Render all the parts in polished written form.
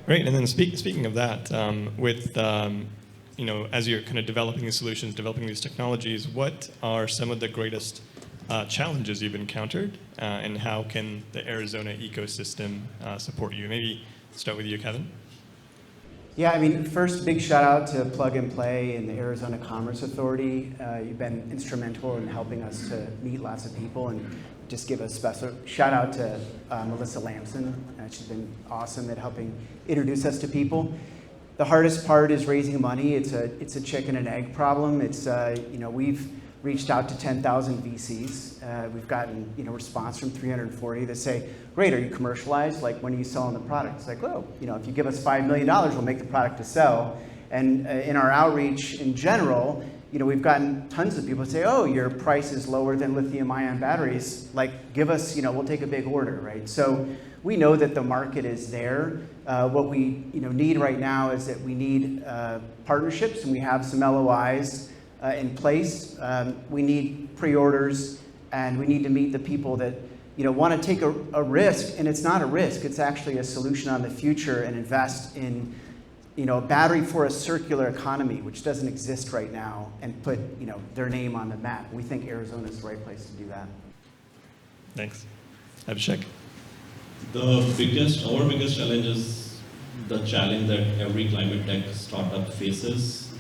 Great. And then speaking of that, with as you're kind of developing these solutions, developing these technologies, what are some of the greatest challenges you've encountered, and how can the Arizona ecosystem support you? Maybe start with you, Kevin. Yeah, I mean, first, big shout out to Plug and Play and the Arizona Commerce Authority. You've been instrumental in helping us to meet lots of people, and just give a special shout out to Melissa Lamson. She's been awesome at helping introduce us to people. The hardest part is raising money. It's a chicken and egg problem. It's we've reached out to 10,000 VCs. We've gotten response from 340 that say, "Great, are you commercialized? Like, when are you selling the product?" It's like, "Well, if you give us $5 million, we'll make the product to sell." And in our outreach in general, we've gotten tons of people say, "Oh, your price is lower than lithium-ion batteries. Like, give us, we'll take a big order," right? So we know that the market is there. What we need right now is that we need partnerships, and we have some LOIs in place. We need pre-orders, and we need to meet the people that want to take a risk, and it's not a risk. It's actually a solution on the future, and invest in a battery for a circular economy, which doesn't exist right now, and put their name on the map. We think Arizona is the right place to do that. Thanks. Abhishek? Our biggest challenge is the challenge that every climate tech startup faces.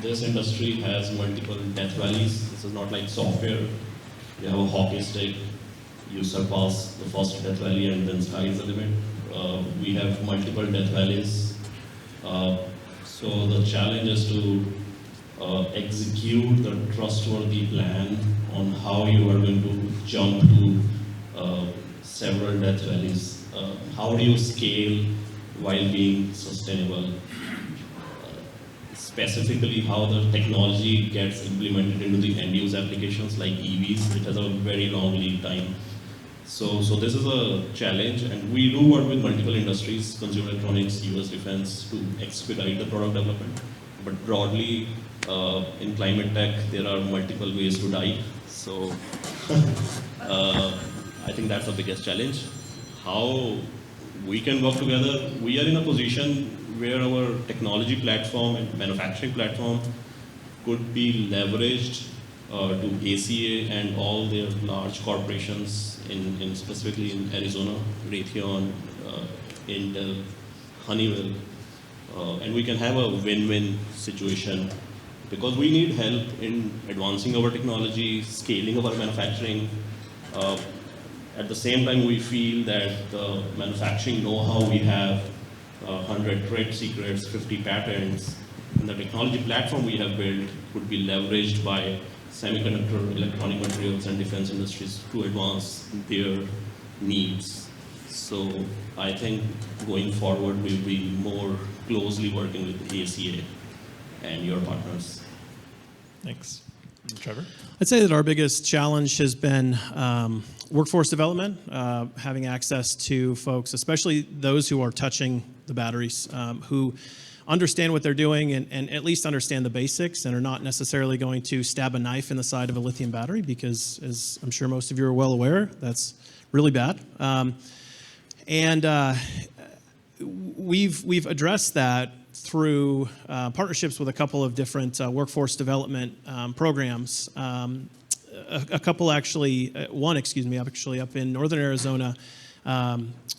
This industry has multiple death valleys. This is not like software. You have a hockey stick, you surpass the first death valley, and then sky is the limit. We have multiple death valleys. So the challenge is to execute the trustworthy plan on how you are going to jump to several death valleys. How do you scale while being sustainable? Specifically, how the technology gets implemented into the end-use applications like EVs, which has a very long lead time. So this is a challenge, and we do work with multiple industries, consumer electronics, US defense, to expedite the product development. But broadly, in climate tech, there are multiple ways to die. So I think that's the biggest challenge. How we can work together. We are in a position where our technology platform and manufacturing platform could be leveraged to ACA and all their large corporations in specifically in Arizona, Raytheon, Intel, Honeywell, and we can have a win-win situation, because we need help in advancing our technology, scaling our manufacturing. At the same time, we feel that the manufacturing know-how we have, 100 trade secrets, 50 patents, and the technology platform we have built could be leveraged by semiconductor, electronic materials, and defense industries to advance their needs. So I think going forward, we'll be more closely working with ACA and your partners. Thanks. Trevor? I'd say that our biggest challenge has been workforce development, having access to folks, especially those who are touching the batteries, who understand what they're doing and at least understand the basics, and are not necessarily going to stab a knife in the side of a lithium battery, because, as I'm sure most of you are well aware, that's really bad. We've addressed that through partnerships with a couple of different workforce development programs. A couple actually, one actually up in northern Arizona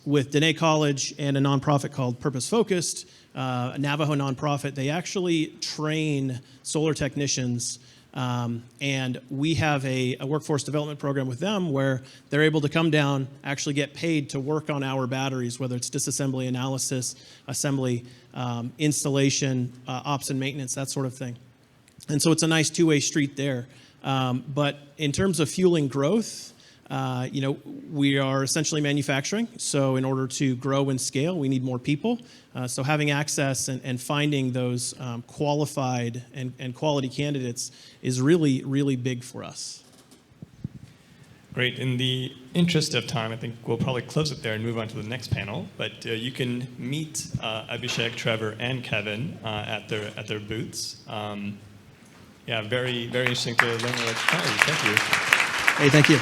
with Dene College and a nonprofit called Purpose Focused, a Navajo nonprofit. They actually train solar technicians, and we have a workforce development program with them where they're able to come down, actually get paid to work on our batteries, whether it's disassembly, analysis, assembly, installation, ops and maintenance, that sort of thing. And so it's a nice two-way street there. But in terms of fueling growth, we are essentially manufacturing. So in order to grow and scale, we need more people. So having access and finding those qualified and quality candidates is really, really big for us. Great. In the interest of time, I think we'll probably close it there and move on to the next panel. But you can meet Abhishek, Trevor, and Kevin at their booths. Yeah, very, very interesting to learn about technology. Thank you. Hey, thank you.